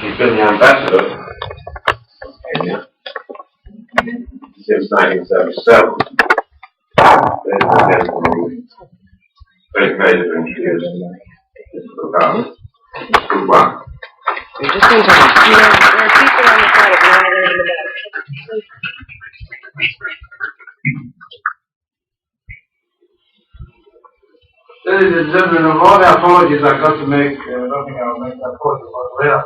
She's been the ambassador of Kenya since 1977. Very different years. Mbogua. There are people on the side of one in the back. Ladies and gentlemen, of all the apologies I got to make, I don't think I'll make that point about where.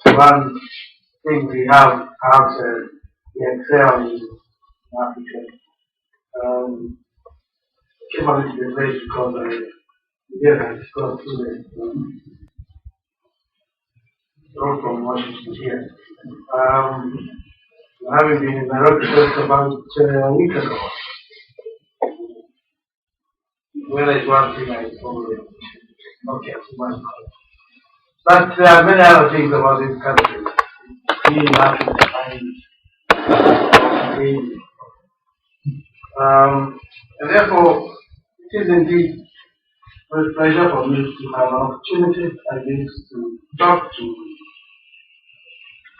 One thing we have we excel in Africa. Came a little bit late because I didn't go through the road from Washington here. Having been in Nairobi just about a week ago. Well, it's one thing I probably not get too much about. But there are many other things about this country. Being Africa, and therefore, it is indeed a pleasure for me to have an opportunity like this to talk to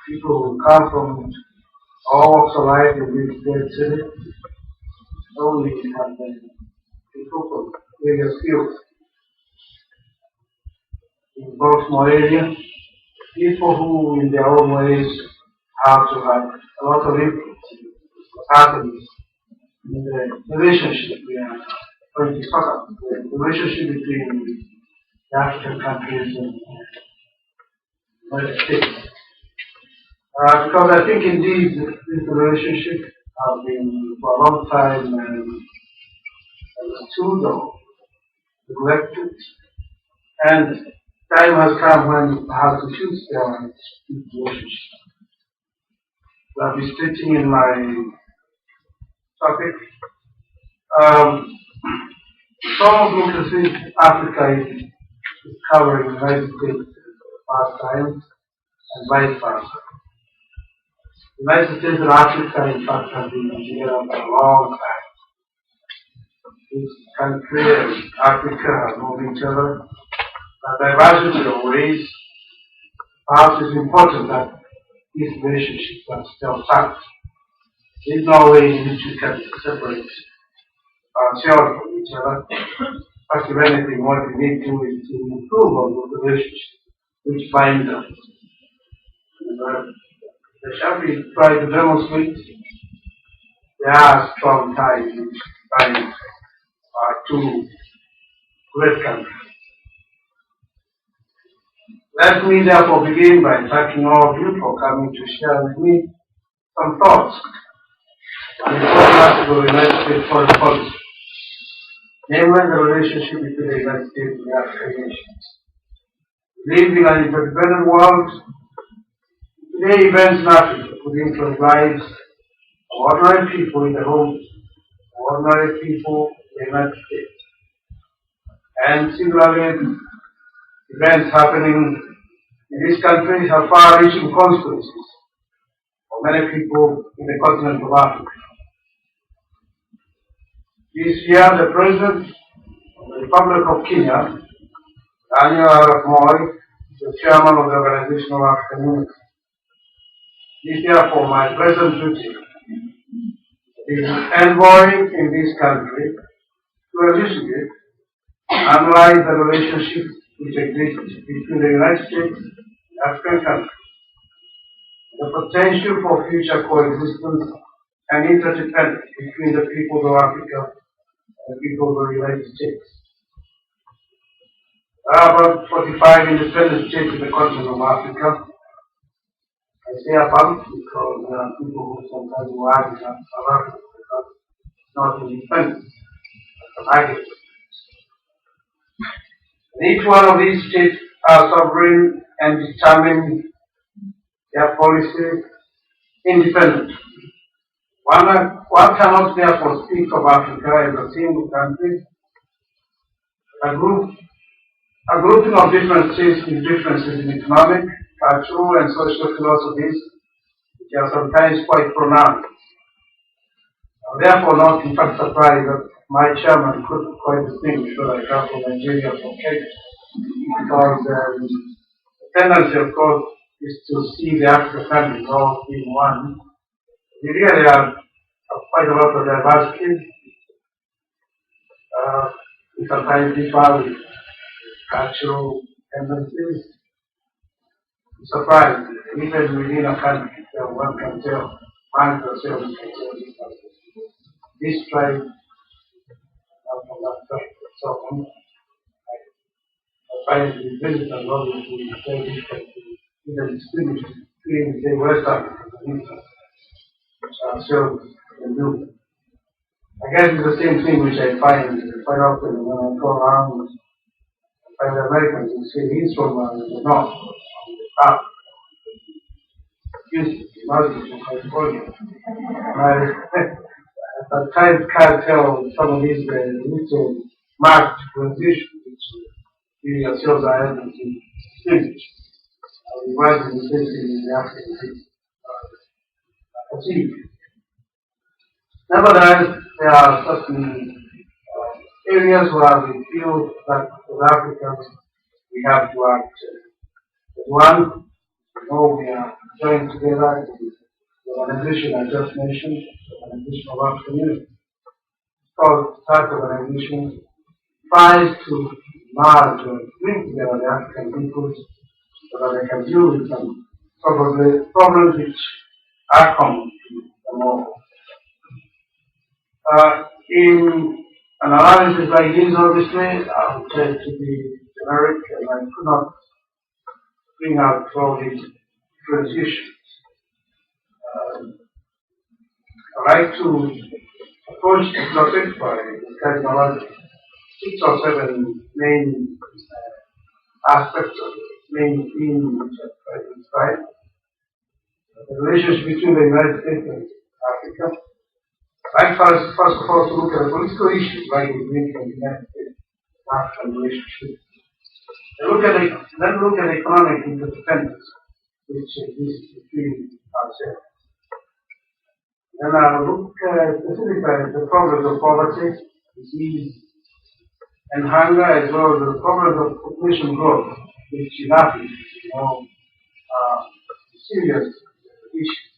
people who come from all walks of life in this great city. Not only have people from various fields in the Baltimore area, people who in their own ways have to have a lot of influence in what's happening in the relationship we are going to talk about, the relationship between the African countries and the United States. Because I think indeed this relationship has been for a long time understood or neglected, and time has come when you have to choose this relationship. I'll be stating in my topic. Some of democracy Africa is covering the United States for the first time and vice versa. The United States and Africa, in fact, have been together for a long time. This country and Africa have known each other. A diversity of ways. Perhaps it's important that this relationship is still tight. There's no way in which we can separate ourselves from each other. But if anything, what we need to do is to improve on the relationship which binds us. The Shafi tried to demonstrate there are strong ties which bind our two great countries. Let me therefore begin by thanking all of you for coming to share with me some thoughts on the progress of the United States foreign policy, namely the relationship between the United States and the African nations. We live in an interdependent world. Today, events in Africa could influence lives of ordinary people in the homes of ordinary people in the United States. And similarly, events happening in this country have far-reaching consequences for many people in the continent of Africa. This year, the President of the Republic of Kenya, Daniel Arap Moi, is the Chairman of the Organization of African Unity. It is therefore my present duty as envoy in this country to elucidate, analyze the relationship which exists between the United States and African countries, the potential for future coexistence and interdependence between the peoples of Africa and the people of the United States. There are about 45 independent states in the continent of Africa. I say about because there are people who sometimes argue that South Africa is not independent. That's an argument. Each one of these states are sovereign and determine their policy independently. One cannot therefore speak of Africa as a single country. A grouping of different states with differences in economic, cultural, and social philosophies, which are sometimes quite pronounced. I'm therefore not in fact surprised that my chairman could quite distinguish whether I come from Nigeria or from Kenya, because the tendency, of course, is to see the African countries all being one. We really have quite a lot of diversity. We sometimes differ with cultural tendencies. It's surprising, even within a country, one can tell, one person can tell this tribe, from that tribe, so on. I find the visitors obviously very difficult to even distinguish between, say, West Africa and East Africa, which ourselves can do. I guess it's the same thing which I find quite often when I go around. I find Americans who say he's from the north, from the south, Houston, Northern California. And I sometimes can't tell some of these little marked transition which we ourselves are able to distinguish. I imagine the same thing in the African achieve. Nevertheless, there are certain areas where we feel that as Africans we have to act. One, we are joined together in the organization I just mentioned, the Organization of Our Community. Because that organization tries to merge or bring together the African peoples so that they can deal with some problems which are common to them all. In an analysis like this, obviously, I would tend to be generic and I could not bring out all these different issues. I like to approach the topic by discussing about 6 or 7 main aspects of the main theme which I described. The relationship between the United States and Africa. I first of all to look at the political issues like the link of the United States and African relationship. Then look at the economic interdependence which exists between ourselves. Then I'll look specifically at the problems of poverty, disease, and hunger, as well as the problems of population growth, which in Africa are serious issues.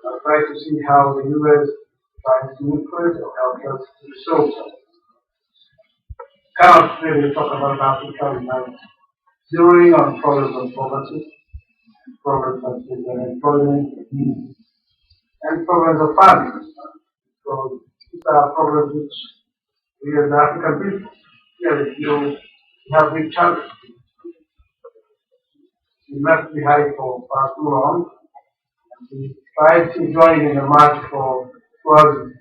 I'll try to see how the U.S. tries to influence or help us to resolve them. Cannot really talk about Africa without zeroing on problems of poverty, problems such as employment, and problems of famine. So these are problems which we as African people really have big challenges. We left behind for far too long. We tried to join in the march for 12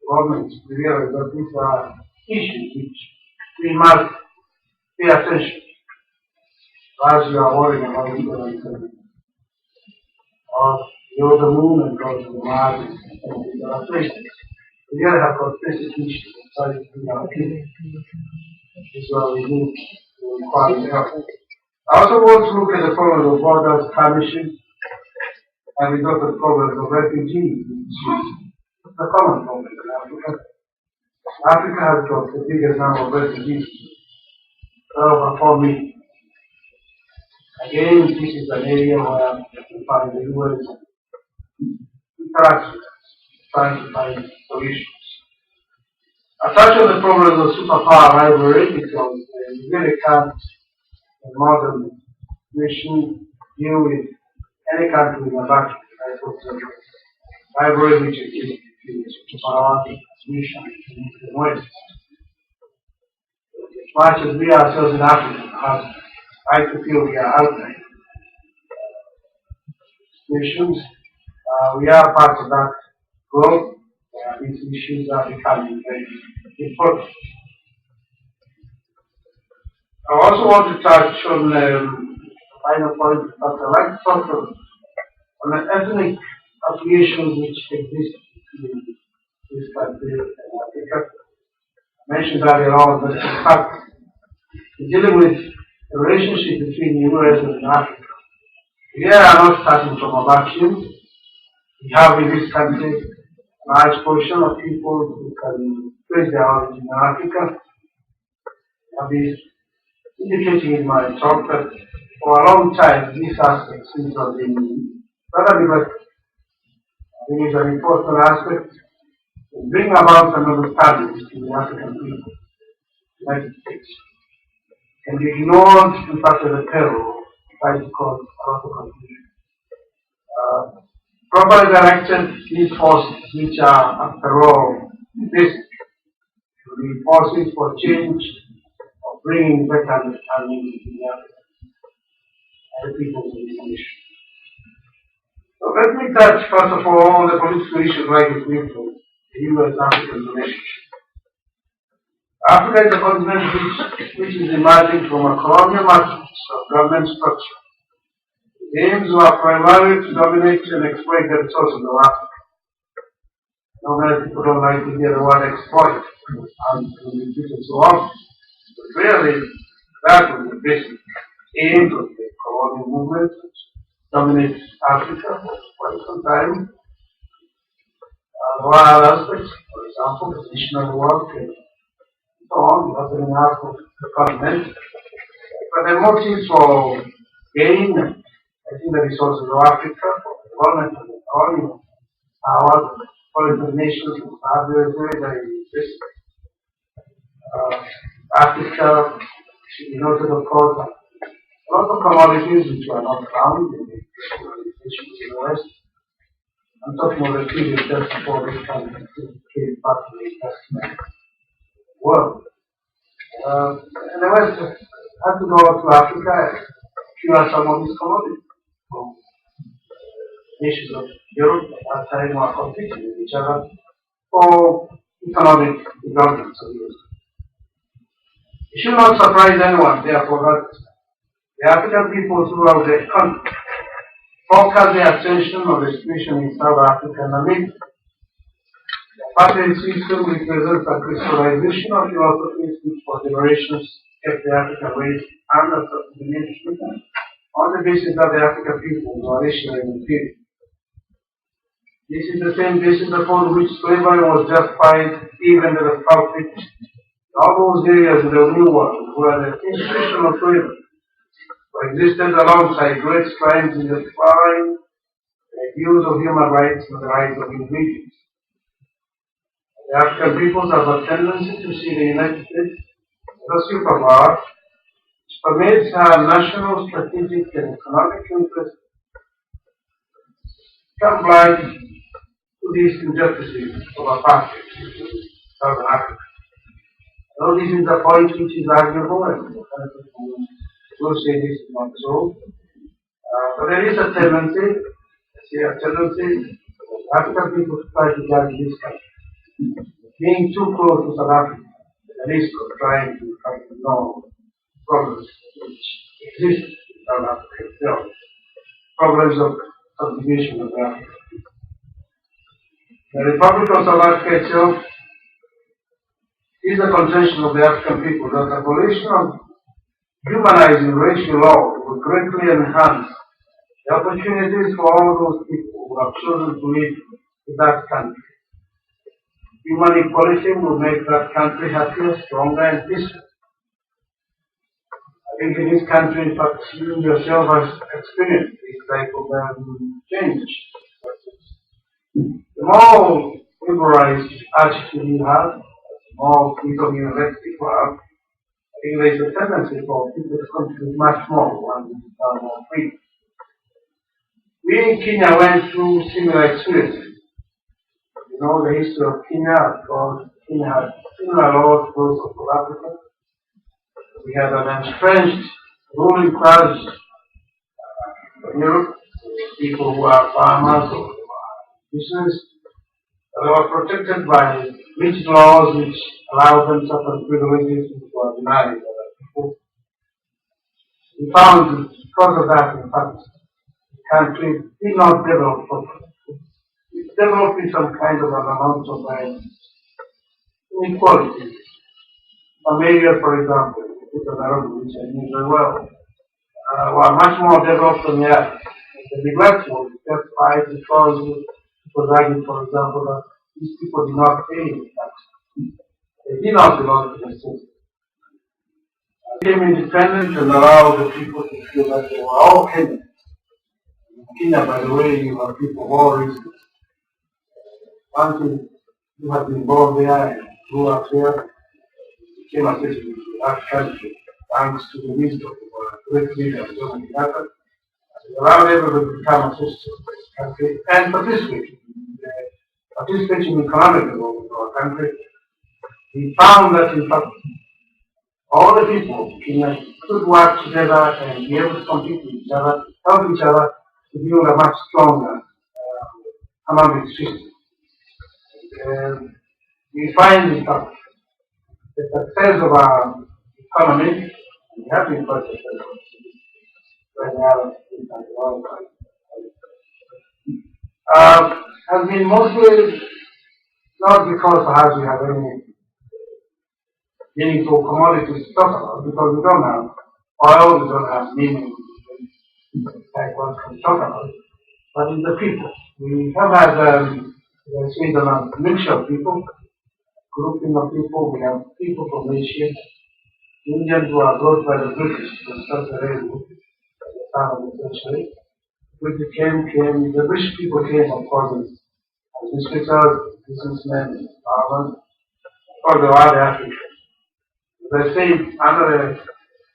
governments. We realize that these are issues which we must pay attention to as we are worrying about the or the moon and go to the Mars and these other places. We really have got basic issues that try to be our people. This is why we need to require help. I also want to look at the problem of borders, skirmishes, and we got the problem of refugees, which is a common problem in Africa. Africa has got the biggest number of refugees, over 4 million. Again, this is an area where we find the U.S. interacts with us, trying to find solutions. I touch on the problem of superpower rivalry because we really can't, in modern nation, deal with any country in a vacuum. Rivalry which exists between superpower nation and the West. As much as we ourselves in Africa have right to feel we are outside nations, we are part of that growth. These issues are becoming very important. I also want to touch on the final point, but I'd like to talk on the ethnic affiliations which exist in this country and Africa. I mentioned earlier on that in fact, dealing with the relationship between the US and Africa, we are not starting from a vacuum. We have in this country a large portion of people who can trace their origin in Africa. I've been indicating in my talk that for a long time, these aspects seem to have been rather neglected. It is an important aspect to bring about an understanding to the African people, United States, can be ignored in fact as a terror, try to cause a lot of confusion. Properly directed, these forces, which are, after all, basic, to be forces for change, of bringing better understanding to the African and the people of this nation. So let me touch, first of all, the political issues right between the U.S.-African relationship. Africa is a continent which is emerging from a colonial matrix of government structure. The aims were primarily to dominate and exploit the resources of Africa. Now many people don't like to hear the word exploit and repeat it so often. But really, that was the basic aim of the colonial movement, which dominates Africa for quite some time. There were other aspects, for example, missionary work and so on, the opening up of the continent. But the motives for gain, I think the resources of Africa for the development of the economy, power, foreign nations, are very, very basic. Africa should be noted, of course, a lot of commodities which were not found in the nations in the West. I'm talking about the period just before this country came back to the investment world. And the West had to go to Africa and procure some of these commodities from nations of Europe at that time were competing with each other for economic development of the West. It should not surprise anyone, therefore, that the African people throughout the country focus their attention on the situation in South Africa and Namibia. The apartheid system represents a crystallization of philosophies which for generations kept the African race under subordination on the basis that the African people were racially inferior. This is the same basis upon which slavery was justified even in the South in all those areas in the New World where the institution of slavery existed alongside great strides in defying the views of human rights and the rights of individuals. The African peoples have a tendency to see the United States as a superpower which permits our national, strategic, and economic interests become blind to these injustices of apartheid in Southern Africa. Now this is the point which is arguable, and will say this is not so. But there is a tendency, African people to try to judge this country. Being too close to South Africa, the risk of trying to ignore problems which exist in South Africa itself, problems of subjugation of Africa. The Republic of South Africa itself is a contention of the African people that the abolition of humanizing racial law will greatly enhance the opportunities for all those people who have chosen to live in that country. Human equality will make that country happier, stronger, and peaceful. I think in this country, in fact, you yourself have experienced this type of change. The more liberalized attitude you have, the more freedom you let people have, I think there is a tendency for people to contribute much more when they are more free. We in Kenya went through similar experiences. You know the history of Kenya, because Kenya had similar laws to those of South Africa. We had an entrenched ruling class in Europe, people who are farmers or business. They were protected by rich laws which allowed them certain privileges which were denied other people. We found because of that, in fact, the country did not develop properly. It developed in some kind of an amount of inequality. Some areas, for example, which I knew very well, were much more developed than the others. The neglect was justified because it was argued, for example, that these people did not pay tax. They did not belong to the system. became independent and allowed the people to feel that they were all Kenyan. In Kenya, by the way, you have people of all races. Once you have been born there and grew up there, became a citizen of that country, thanks to the wisdom of a great leader, Jomo Kenyatta. It allowed everybody to become a citizen of this country and participating in economic development of our country. We found that, in fact, all the people of Kenya could work together and be able to compete with each other, help each other to build a much stronger economic system. And we find, in fact, the success of our economy, and we have been quite successful right now in the world, has been mostly not because perhaps we have any meaningful commodities to talk about, because we don't have oil, we don't have meaning like one can talk about, but in the people. We have had, as I said, a mixture of people, grouping of people. We have people from Asia, Indians who are brought by the British to South Arabia at the start of the century. The British people came, of course, as administrators, businessmen, farmers, of course, there were the Africans. As I said, under the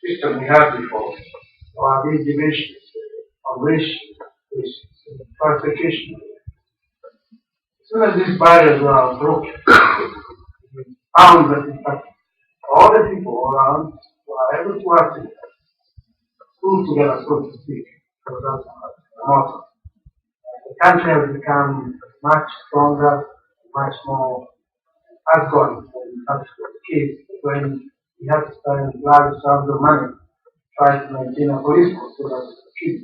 system we had before, there are these divisions of race, classification. As soon as these barriers were broken, we found that, in fact, all the people around were able to work together, pull together, so to speak. So that's the motto. The country has become much stronger, much more outgoing than that was the case when we had to spend large sums of money trying to maintain a police force so that it keep.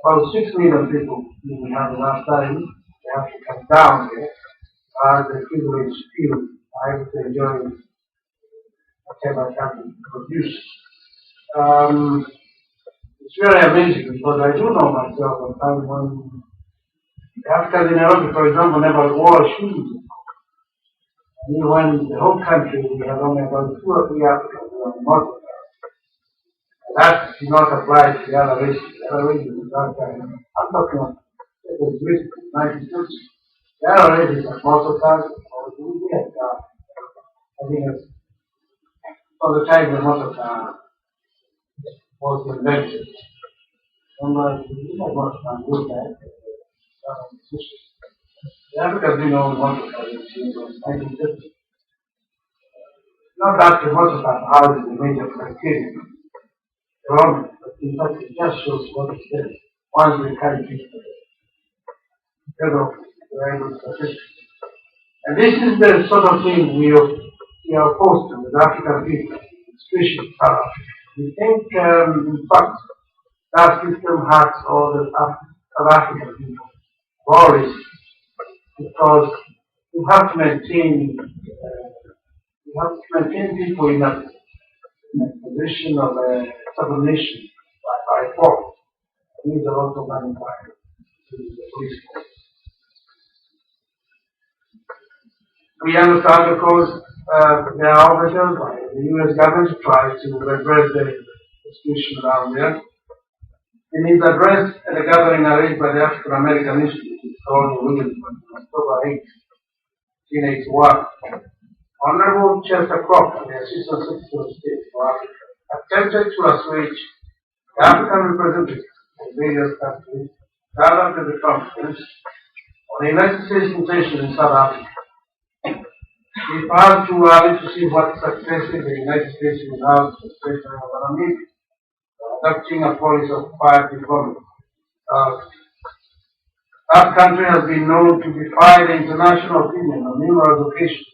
About 6 million people we had last time, they have to come down here as the privileged few are able to enjoy whatever can produce. It's very amazing because I do know myself at times when the Africans in Nairobi, for example, never wore shoes. And when the whole country, we had only about 2 or 3 Africans who were Muslims. That did not apply to the other races. The other races at that time, I'm talking about it was written in the 19th century. The other races are Muslims, or we had, I think it's for the time the Muslims was invented. We had Muslims good that. The Africans didn't own Muslims until the 1950s. Not that the Muslims are the major criteria. But in fact, it just shows what it is. Once we carry people, instead of we're able to participate. And this is the sort of thing we are opposed to with African people, especially South Africa. We think, in fact, that system hurts all the South African people, always, because you have to maintain people in a position of subordination by force. It needs a lot of money by the police force. We understand, of course, there are overtures by the U.S. government to try to redress the situation down there. It is addressed at a gathering arranged by the African American Institute called Williamsburg on October 8, 1981. Honorable Chester Crawford, the Assistant Secretary of State for Africa, attempted to assuage the African representatives of various countries gathered at the conference on the United States intention in South Africa. It was too early to see what successes the United States will have to the President of Namibia, adopting a policy of quiet diplomacy. That country has been known to defy the international opinion on numerous occasions.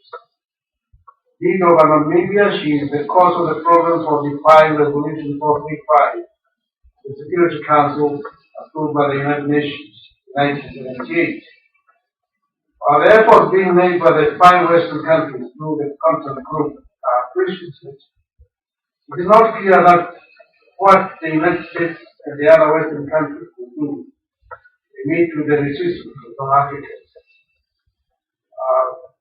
Leader of Namibia, she is the cause of the problem for defying Resolution 435, the Security Council approved by the United Nations in 1978. While the efforts being made by the 5 Western countries through the contact group are appreciated, it is not clear that what the United States and the other Western countries will do. They meet with the resistance of South Africans.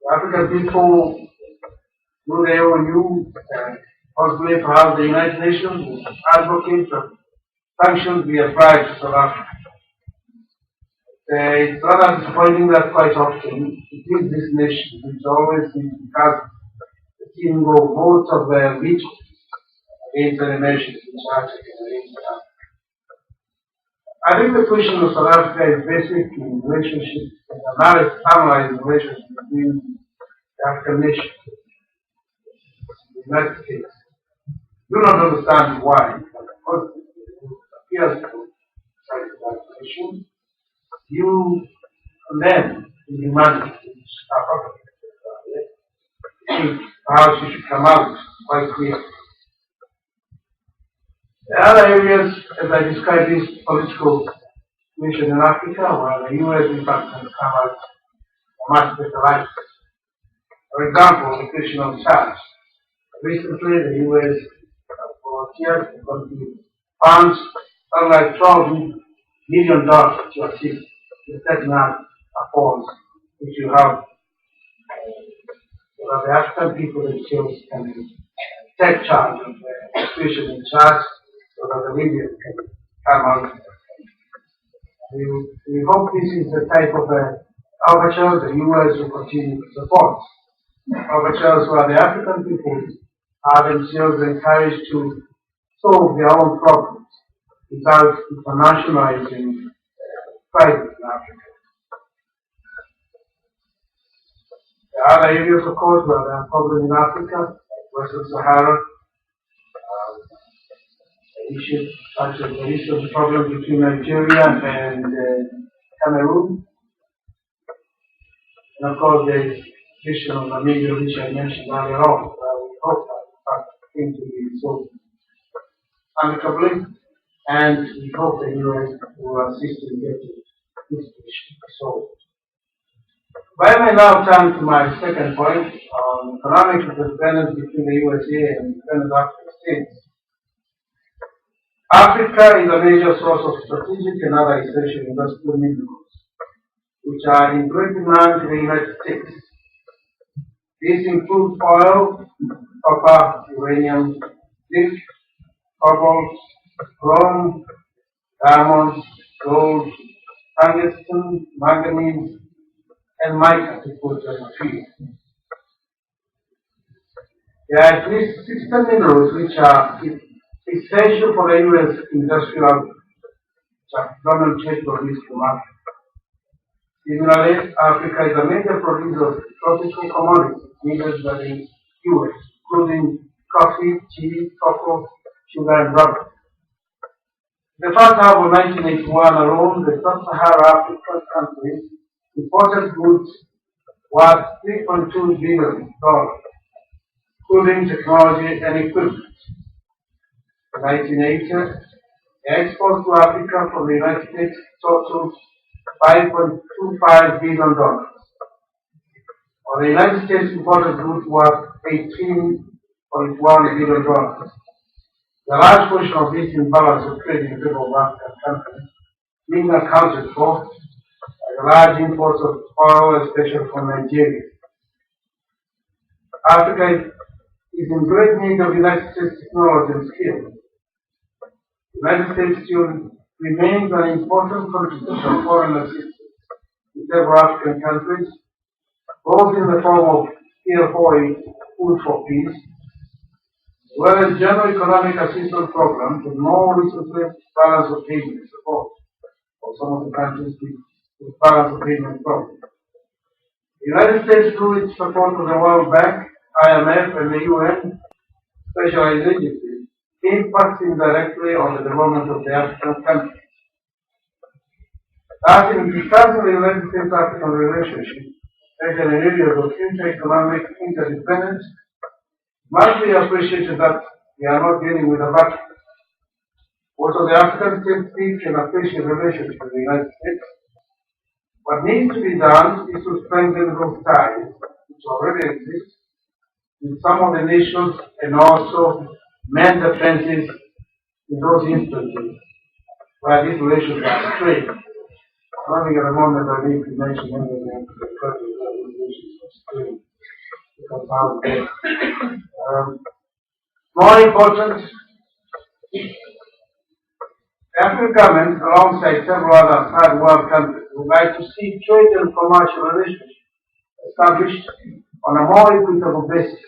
The African people, through the ONU, possibly perhaps the United Nations will advocate that sanctions be applied to South Africa. It's rather disappointing that quite often it is this nation which always seems to cast the single vote of their vigil against any measures which are taken against South Africa. I think the question of South Africa is basic in relationship, analyzing the relationship between the African nations, the United States. Do not understand why, but of course it appears to cite that nation. You condemn the humanity which South Africa. Perhaps you should come out quite clear. The other areas, as I described, this political situation in Africa, where the US in fact has come out a much better light. For example, the question of Chad. Recently, the US volunteered to contribute funds, something like $12 million to assist in setting up a fund which you have so that the African people themselves can take charge of the situation in Chad so that the Libyans can come out. We hope this is the type of overtures the US will continue to support. Overtures where the African people are themselves encouraged to solve their own problems without internationalizing crisis in Africa. There are other areas, of course, where there are problems in Africa, like Western Sahara, issues such as the recent problem between Nigeria and Cameroon. And of course, the issue of Namibia, which I mentioned earlier on, where we hope that things will be resolved amicably, and we hope the US will assist in getting this issue resolved. But I may now turn to my second point on economic interdependence between the USA and independent African states. Africa is a major source of strategic and other essential industrial minerals, which are in great demand in the United States. These include oil, copper, uranium, zinc, cobalt, chrome, diamonds, gold, tungsten, manganese, and mica, to put just a few. There are at least 60 minerals which are essential for the U.S. industrial output, which are predominantly produced from Africa. Similarly, Africa is a major producer of tropical commodities needed by the U.S., including coffee, tea, cocoa, sugar, and rubber. In the first half of 1981 alone, the sub-Saharan African countries imported goods worth $3.2 billion, including technology and equipment. In 1980, the exports to Africa from the United States totaled $5.25 billion, while the United States imported goods worth $18.1 billion. The large portion of this imbalance of trade in favor of African countries being accounted for by the large imports of oil, especially from Nigeria. Africa is in great need of United States technology and skills. The United States still remains an important contributor of foreign assistance to several African countries, both in the form of PFOA, Food for Peace, as well as general economic assistance programs, and more recently, balance of payment support for some of the countries with balance of payment problems. The United States, through its support of the World Bank, IMF, and the UN specialized agencies, impacts indirectly on the development of the African countries. Thus, in discussing the United States-African relationship, especially in areas of future economic interdependence, it must be appreciated that we are not dealing with a vacuum. Most of the African states seek and appreciate relations with the United States. What needs to be done is to strengthen those ties which already exist in some of the nations and also mend the fences in those instances where these relations are strained. I don't think at the moment I need to mention any of them because these relations are strained because how they More important, the African government, alongside several other third world countries, would like to see trade and commercial relations established on a more equitable basis.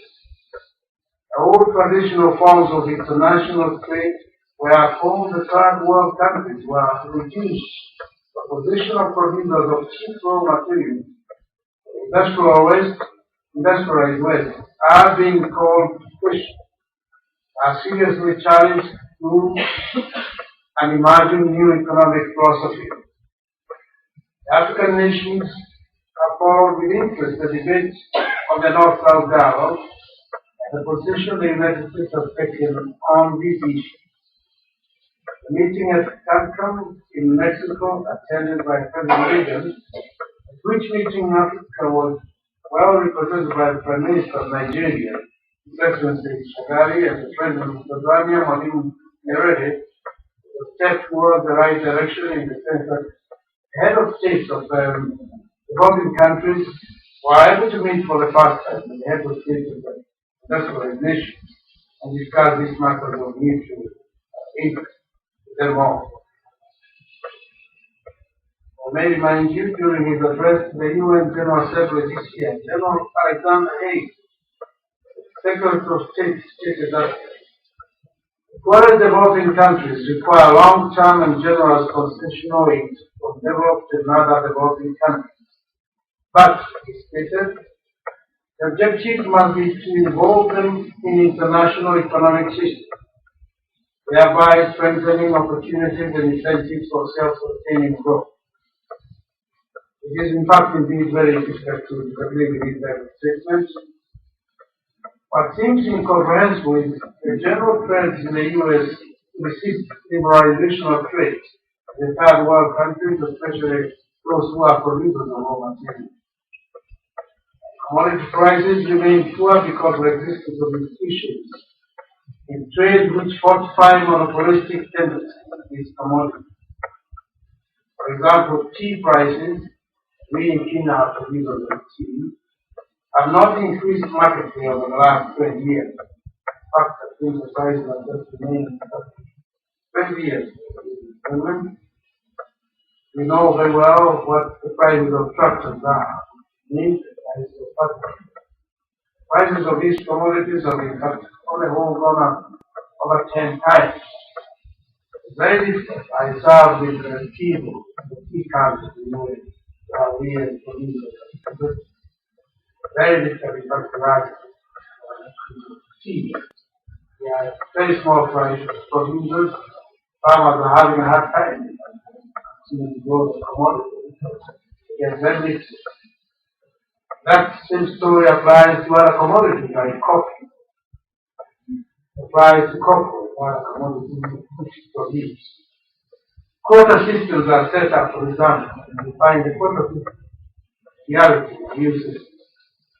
The old traditional forms of international trade where from the third world countries were reduced to the position of producers of cheap raw materials, industrialized waste, are being called to question, are seriously challenged through an emerging new economic philosophy. The African nations have followed with interest the debate of the North-South dialogue and the position the United States has taken on these issues. The meeting at Cancun in Mexico, attended by President Reagan, at which meeting Africa was well represented by the Prime Minister of Nigeria, His Excellency Shagari, and the President of Tanzania, Mwalimu Nyerere, was a step towards the right direction in the sense that the head of states of developing countries were able to meet for the first time with the head of states of the industrialized nations and discuss these matters of mutual interest with them all. I may remind you, during his address to the UN General Assembly this year, General Alexander Haig, Secretary of State, stated that foreign developing countries require long-term and generous concessional aid from developed and other developing countries. But, he stated, the objective must be to involve them in international economic systems, thereby strengthening opportunities and incentives for self-sustaining growth. It is in fact indeed very difficult to agree with these statements. What seems incomprehensible is the general trends in the U.S. resist liberalization of trade in the third world countries, especially those who are producers of raw materials. Commodity prices remain poor because of the existence of institutions in trade which fortify monopolistic tendencies of these commodities. For example, tea prices, we in Kenya are producers of tea, have not increased markedly over the last 20 years. In fact, I think the prices have just remained 20 years. We know very well what the prices of tractors are. Prices of these commodities have in fact on the whole gone up over 10 times. It's very difficult. I serve with the tea country, we as producers. Very difficult in fact to rise tea. They are very small price producers. Farmers are having a hard time to grow the commodity. It is very difficult. That same story applies to other commodities like coffee. It applies to cocoa, other commodities which is produced. Quota systems are set up, for example, and you find the quota system reality uses,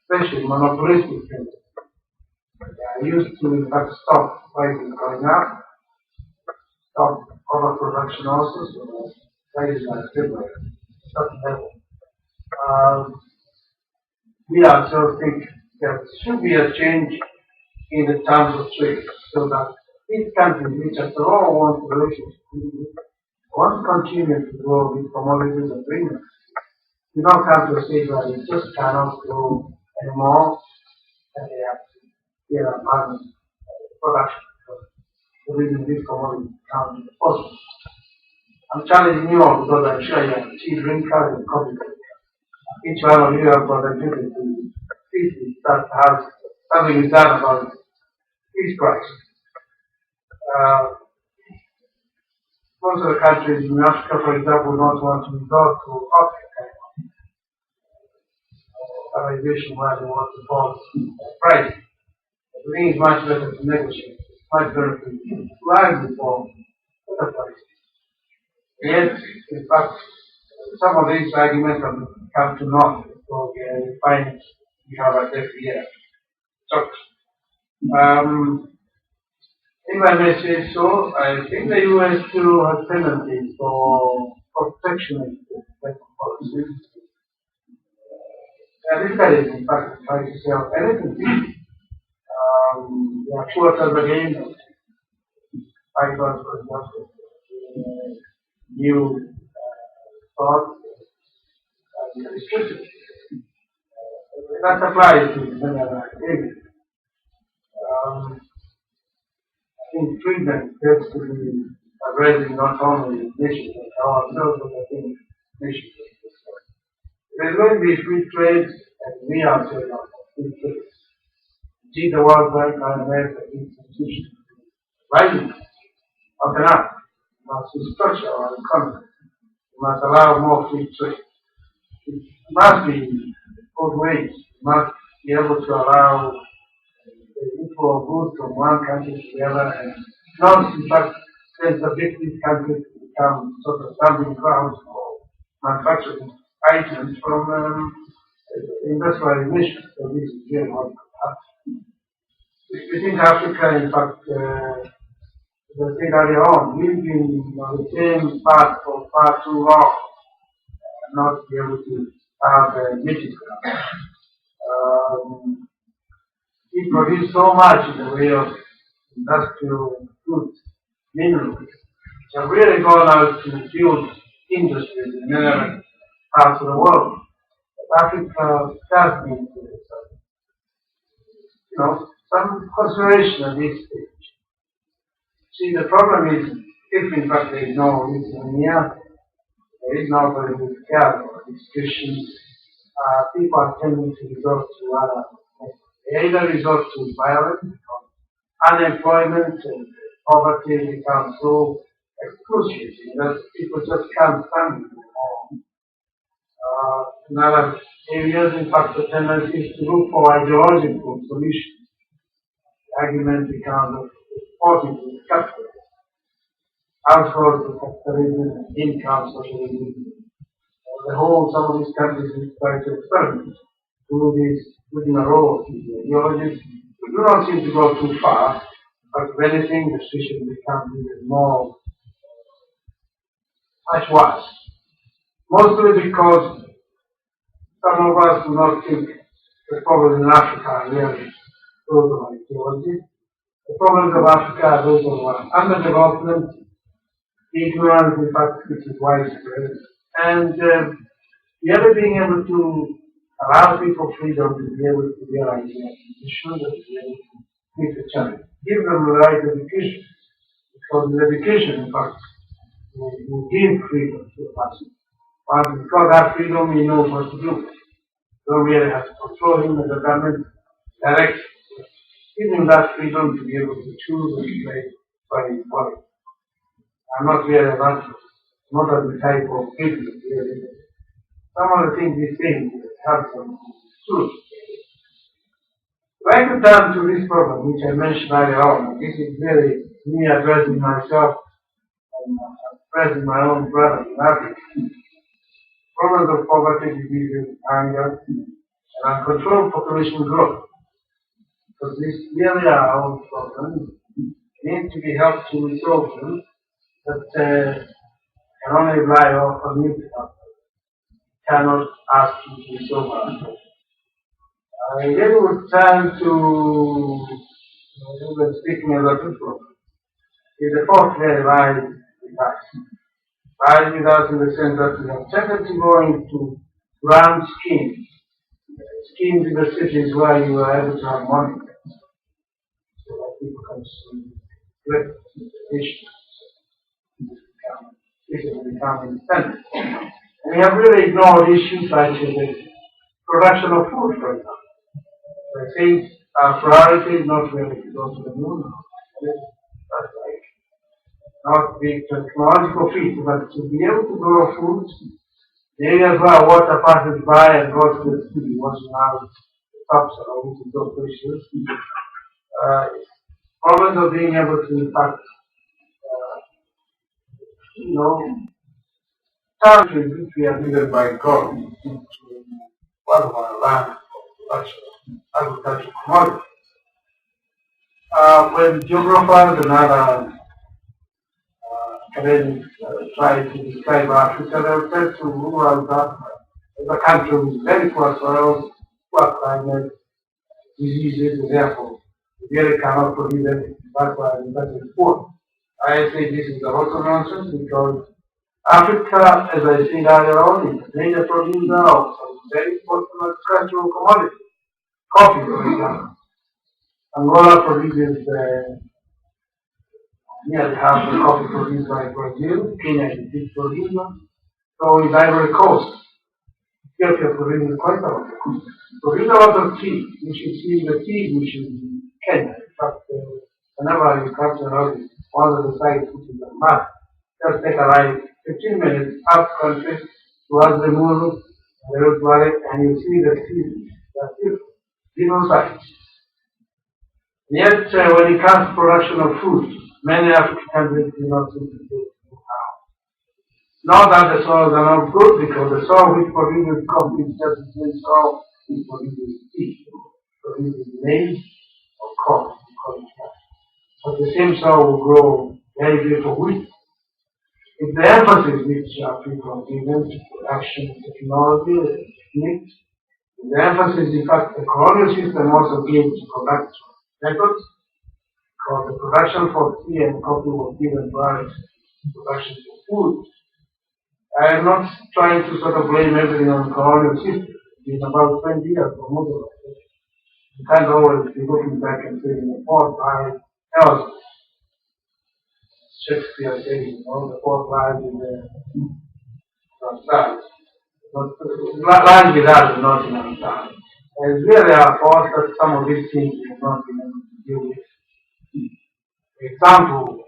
especially monopolistic things. They are used to, in fact, stop prices going up, stop overproduction also, so prices are stable at a certain level. We ourselves think there should be a change in the terms of trade so that these countries, which after all want relations, want to continue to grow these commodities and bring them. You don't come to a stage where you just cannot grow anymore and they have to get a balance production because the reason these commodities can't be possible. I'm challenging you all because I'm sure you are tea drinkers and coffee drinkers. Each one of you have got a duty to see that has something is done about these prices. Most of the countries in Africa, for example, don't want to resort to Africa organization where they want to fall price. I think it's much better to negotiate. It's much better to argue for better prices. Yet, in fact, some of these arguments have come to naught. So we find we have a deaf ear. If I may say so, I think the U.S. still has tendencies for protectionist policies. Everybody is in fact trying to sell anything cheap There are two others again. I got, for example, new thoughts and restrictions. That applies to general activity. I think treatment has to be addressing not only nations but ourselves, but I think nations. There's going to be free trade, and we ourselves are free trade. See the World Bank and American institutions rising, open up, must restructure our economy. We must allow more free trade. It must be both ways. We must be able to allow the inflow of goods from one country to the other, and not, in fact, send subject these countries to become sort of dumping grounds for manufacturing items from industrial emissions. So this is really what happens. We think Africa, in fact, as I said earlier on, we've been on the same path for far too long, not be able to have a middle ground. We produce so much in the way of industrial goods, minerals, which have really gone out to build industries in many parts of the world. But Africa does need some consideration at this stage. See, the problem is, if in fact there is no lithium here, there is no very good care or institutions, people are tending to resort to other methods. They either resort to violence, unemployment, and poverty become so excruciating that people just can't stand it anymore. In other areas, in fact, the tendency is to look for ideological solutions. The argument becomes of supporting the capitalism, outsource the capitalism, income socialism. Some of these countries try to experiment through this within a row of ideologies. We do not seem to go too far, but if anything, the situation becomes even more, much worse. Mostly because some of us do not think the problems in Africa are really those of ideology. The problems of Africa are those of underdevelopment, ignorance, in fact, which is widespread, and the other being able to allow people freedom to be able to realize their position, to be able to meet the challenge. Give them the right education, because with education, in fact, you give freedom to a person. But because that freedom, he knows what to do. You don't really have to control him as a government directs. Give him that freedom to be able to choose and play by his body. I'm not really an activist, not of the type of people really. Some of the things he's saying have some truth. If I could turn to this problem, which I mentioned earlier on, this is really me addressing myself and addressing my own brother in Africa. Problems of poverty, diseases, hunger, and uncontrolled population growth. Because these really are our own problems. They need to be helped to resolve them, but can only rely on community help. Cannot ask you to resolve ourselves. Then we would turn to speaking as a people. The fourth very lies with us. Lies with us in the sense that we have tended to go into grand schemes. Schemes in the cities where you are able to have money. So that people can see great issues. Become independent. And we have really ignored issues like the production of food, for example. I think our priority is not really to go to the moon. That's like not big technological feat, but to be able to grow food. The areas where water passes by and goes to the sea, washing out the topsoil, which is so precious. Problems of being able to, in fact, countries which we are given by God into one of our land production, agricultural commodities. When geographers and other academics try to describe Africa, they refer to rural Africa as a country with very poor soils, poor climate, diseases, and therefore really cannot produce anything. That's why that is poor. I say this is also nonsense because Africa, as I said earlier on, is a major producer of some very important agricultural commodities. Coffee, for example. Angola produces nearly half the coffee produced by Brazil. Kenya is a big producer. So is Ivory Coast. Ethiopia produces quite a lot of coffee. Produce a lot of tea. You should see the tea which is in Kenya. In fact, whenever you come to one of the sites which is a map, just take a ride 15 minutes up country towards the Muru, the Rift Valley, and you see the tea. That's it. Different sites. Yet, when it comes to production of food, many African countries do not seem to do how. Not that the soils are not good, because the soil which produces coffee is just the same soil which produces tea, produces maize or corn. But the same soil will grow very little wheat. If the emphasis which people are given to production technology, techniques, the emphasis, in fact, the colonial system also gave to production methods, because the production for tea and coffee was given prior to production for food. I am not trying to sort of blame everything on the colonial system. It's been about 20 years for most of us. You can't always be looking back and saying the fourth line else. Shakespeare saying, the fourth line is the stars. But lines without is not in our stars. And really our fault that some of these things we have not been able to deal with. For example,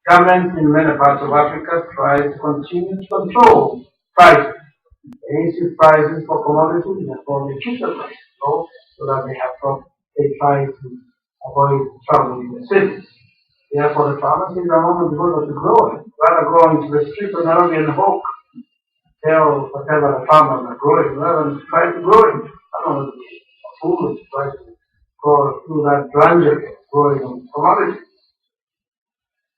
governments in many parts of Africa try to continue to control prices. They increase prices for commodities and therefore they keep the prices low so that they try to avoid trouble in the cities. Therefore the farmers in the moment go to grow it, rather go into the street and argue and hope, tell whatever the farmers are growing, rather than try to grow it. I don't know, food to try to go through that drudgery of growing commodities.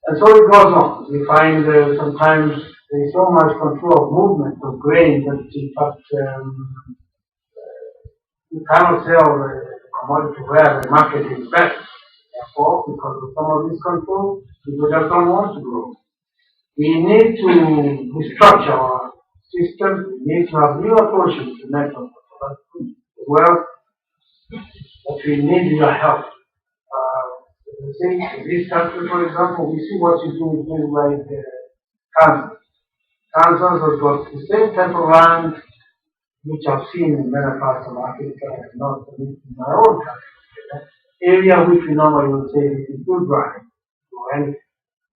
And so it goes on. We find sometimes there is so much control of movement of grain that in fact you cannot sell the commodity where the market is best. Therefore, because of some of this control, people just don't want to grow. We need to restructure our systems. We need to have new approaches to methods of production. Well, but we need your help. In this country, for example, we see what you do with things like Kansas. Kansas has got the same type of land which I've seen in many parts of Africa and not in my own country. Area which we normally would say is too dry or anything.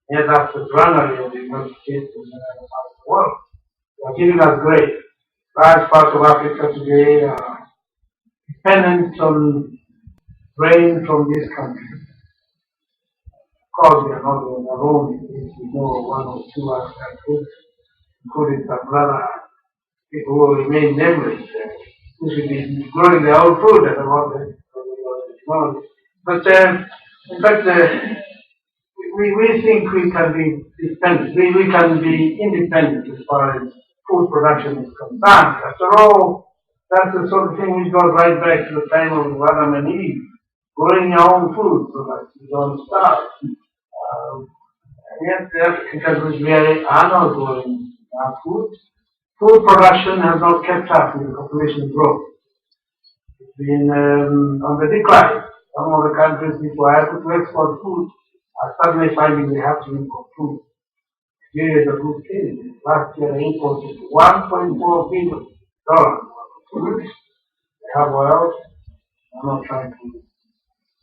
Yet after granary of the United States and many other parts of the world, they are giving us great. Large parts of Africa today are dependent on rain from this country. Of course, we are not alone. We know one or two other countries, including some other people who remain nameless, who should be growing their own food at the moment. But in fact, we think we can be independent. We can be independent as far as food production is concerned. After all, that's the sort of thing which goes right back to the time of Adam and Eve, growing your own food so that you don't starve. Yet the African countries really are not growing our food. Food production has not kept up with the population growth. It's been on the decline. Some of the countries which were able to export food are suddenly finding they have to import food. Nigeria is a good case. Last year they imported $1.4 billion of food. They have oil. I'm not trying to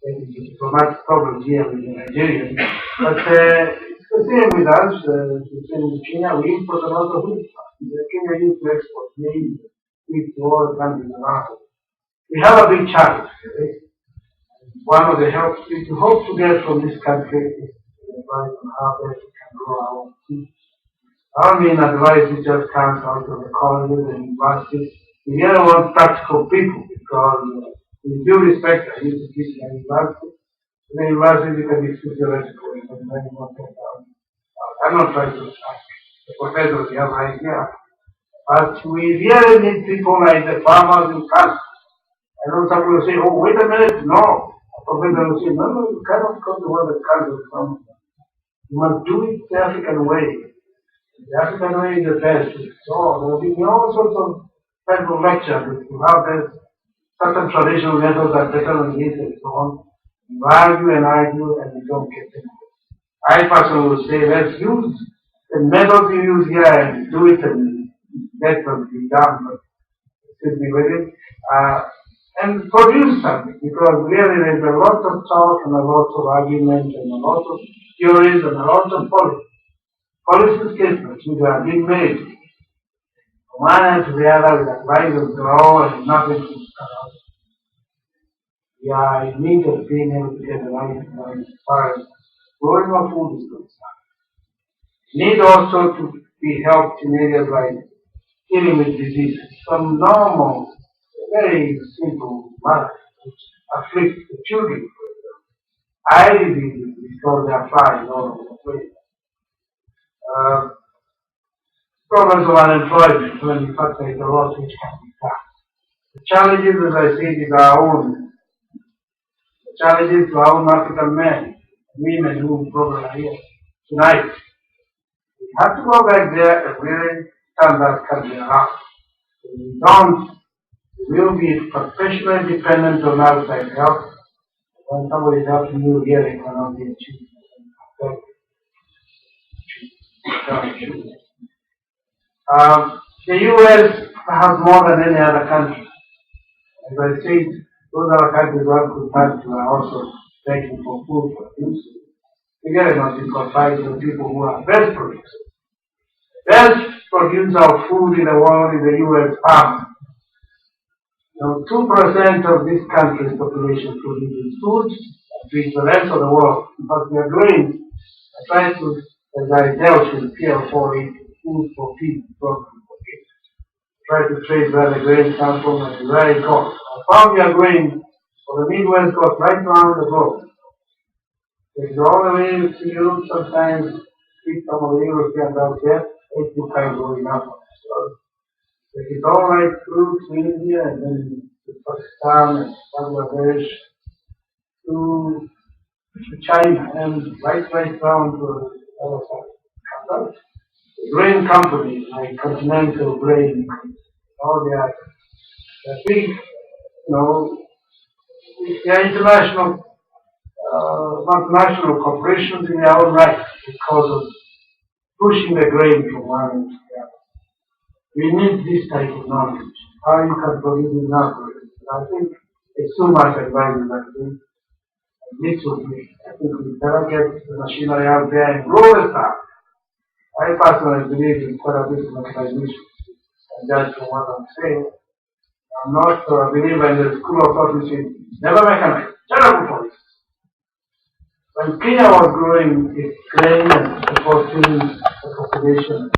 get into diplomatic problems here with the Nigerians, but it's the same with us. It's the same with Kenya. We import a lot of wheat. Kenya used to export mainly wheat to all the countries around. We have a big challenge. One of the helps we hope to get from this country is advice on how best we can grow our own food. I don't mean advice which just comes out of the colleges and universities. We really want practical people because with due respect, I used to teach in the university. In the university, you can be too theoretical and many more things. I'm not trying to ask the professors we have right here. But we really need people like the farmers in Kansas. I know some will say, oh, wait a minute, no. Professor will say, no, no, you cannot come to where the country from. You must do it the African way. The African way is the best. So there will be all sorts of type of lectures. You have this certain traditional methods are better than this and so on. You argue and you don't get it. I personally would say let's use the methods you use here and do it and let them be done. But it should be ready. And produce something, because really there's a lot of talk and a lot of argument and a lot of theories and a lot of policy statements which are being made. From one end to the other with advice of grow and nothing to come out. We are in need of being able to get the right advice as far as growing of food is concerned. Need also to be helped in areas like dealing with diseases. Some normal, very simple matters which afflict the children. Eye diseases because they are flying all over the place. Problems of unemployment, when in fact there is a lot which can be done. The challenges, as I said, is our own. The challenges to our own African men, women who probably are here tonight. We have to go back there and really turn that country around. If we don't, we will be professionally dependent on outside help. When somebody is helping you here, it cannot be achieved. The U.S. has more than any other country. As I said, those other countries one could turn to are also begging for food for use. Together must be confined to people who are best producers. Best producer of food in the world is the U.S. farmer. Now, 2% of this country's population produces food and feeds the rest of the world. But we are doing, trying to, as I dealt with PL4, food for feed program for kids. Try to trace where the grain comes from and where it goes. How we are going for the Midwest goes right around the globe. If you go all the way to Europe, sometimes see some of the Europeans out there, you can't go enough. So it's all right through to India and then to Pakistan and Bangladesh to China and right down to the other side. Grain companies like Continental Grain, all the big, they are international, multinational corporations in their own right because of pushing the grain from one end to the other. We need this type of knowledge, how you can produce enough of it. I think it's too much advice in that thing. This would be, I think we better get the machinery out there and grow the stuff. I personally believe in quite a bit of mechanization. And that's what I'm saying. I'm not a believer in the school of thought which is never mechanized, terrible policies. When Kenya was growing its grain and supporting the population,